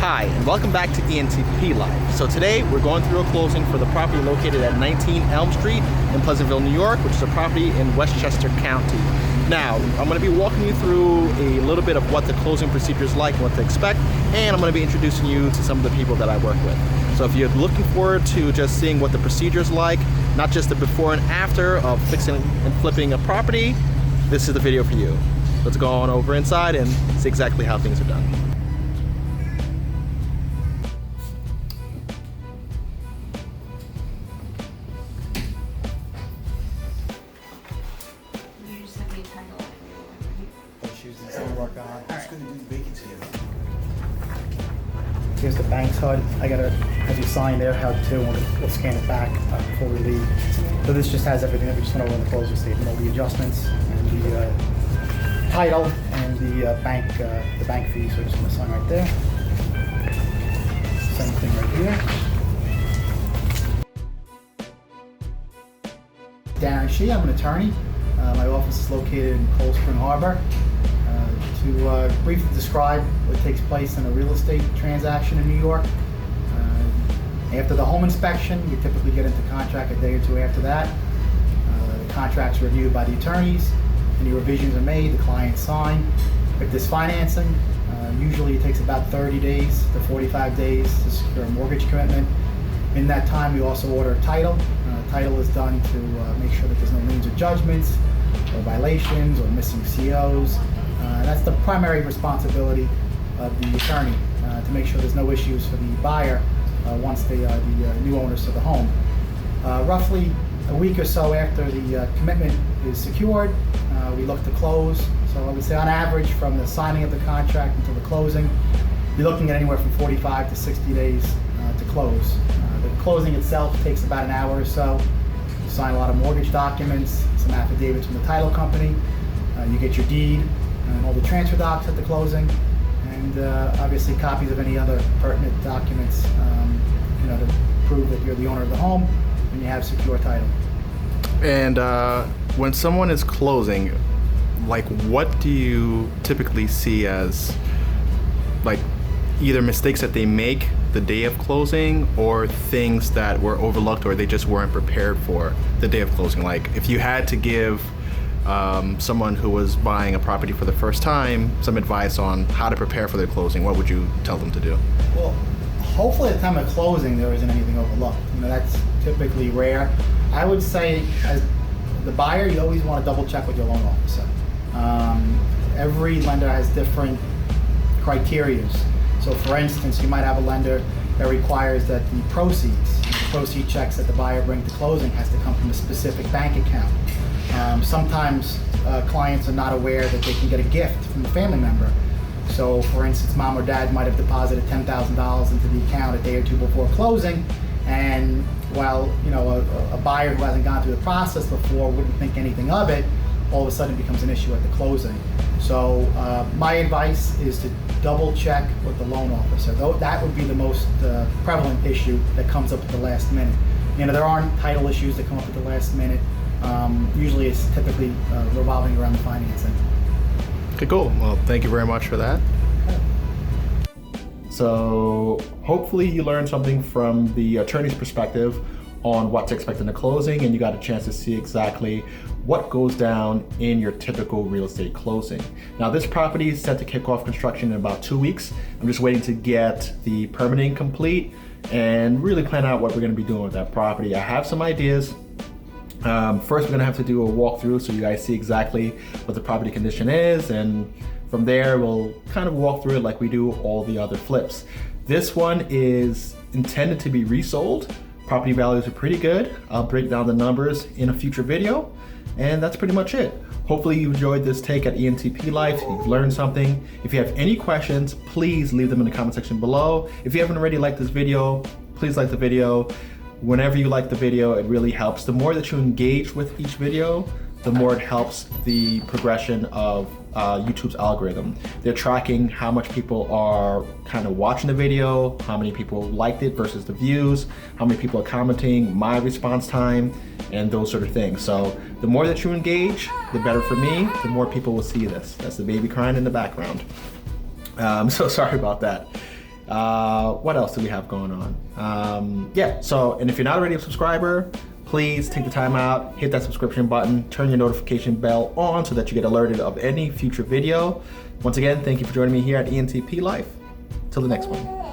Hi, and welcome back to ENTP Live. So today we're going through a closing for the property located at 19 Elm Street in Pleasantville, New York, which is a property in Westchester County. Now, I'm going to be walking you through a little bit of what the closing procedure is like and what to expect, and I'm going to be introducing you to some of the people that I work with. So if you're looking forward to just seeing what the procedure is like, not just the before and after of fixing and flipping a property, this is the video for you. Let's go on over inside and see exactly how things are done. Here's the bank's HUD. I gotta have you sign there, how to, and we'll scan it back before we leave. So this just has everything that we just went over in the closing statement, all the adjustments and the title and the bank fee. So I'm just gonna sign right there. Same thing right here. Darren Sheehan, I'm an attorney. My office is located in Cold Spring Harbor. To briefly describe what takes place in a real estate transaction in New York. After the home inspection, you typically get into contract a day or two after that. The contract's reviewed by the attorneys. Any revisions are made, the clients sign. If there's financing, usually it takes about 30 days to 45 days to secure a mortgage commitment. In that time, we also order a title. Title is done to make sure that there's no liens or judgments, or violations, or missing COs. That's the primary responsibility of the attorney, to make sure there's no issues for the buyer once they are the new owners of the home. Roughly a week or so after the commitment is secured, we look to close. So I would say on average from the signing of the contract until the closing, you're looking at anywhere from 45 to 60 days to close. The closing itself takes about an hour or so. You sign a lot of mortgage documents, some affidavits from the title company, you get your deed, and all the transfer docs at the closing, and obviously copies of any other pertinent documents, to prove that you're the owner of the home and you have secure title. And when someone is closing, like, what do you typically see as, like, either mistakes that they make the day of closing or things that were overlooked or they just weren't prepared for the day of closing? Like, if you had to give someone who was buying a property for the first time some advice on how to prepare for their closing, what would you tell them to do? Well, hopefully at the time of closing there isn't anything overlooked. That's typically rare. I would say as the buyer, you always want to double check with your loan officer. Every lender has different criterias. So for instance, you might have a lender that requires that the proceed checks that the buyer brings to closing has to come from a specific bank account. Sometimes clients are not aware that they can get a gift from a family member. So for instance, mom or dad might have deposited $10,000 into the account a day or two before closing, and while a buyer who hasn't gone through the process before wouldn't think anything of it, all of a sudden it becomes an issue at the closing. So my advice is to double check with the loan officer. That would be the most prevalent issue that comes up at the last minute. There aren't title issues that come up at the last minute. Usually it's typically revolving around the financing. Okay, cool. Well, thank you very much for that. Okay. So hopefully you learned something from the attorney's perspective on what to expect in the closing, and you got a chance to see exactly what goes down in your typical real estate closing. Now, this property is set to kick off construction in about 2 weeks. I'm just waiting to get the permitting complete and really plan out what we're going to be doing with that property. I have some ideas. First, we're going to have to do a walkthrough so you guys see exactly what the property condition is, and from there we'll kind of walk through it like we do all the other flips. This one is intended to be resold. Property values are pretty good. I'll break down the numbers in a future video, and that's pretty much it. Hopefully you enjoyed this take at ENTP Life. You've learned something. If you have any questions, please leave them in the comment section below. If you haven't already liked this video, please like the video. Whenever you like the video, it really helps. The more that you engage with each video, the more it helps the progression of YouTube's algorithm. They're tracking how much people are kind of watching the video, how many people liked it versus the views, how many people are commenting, my response time, and those sort of things. So the more that you engage, the better for me, the more people will see this. That's the baby crying in the background. So sorry about that. What else do we have going on? Yeah, so, and if you're not already a subscriber, please take the time out, hit that subscription button, turn your notification bell on so that you get alerted of any future video. Once again, thank you for joining me here at ENTP Life. Till the next one.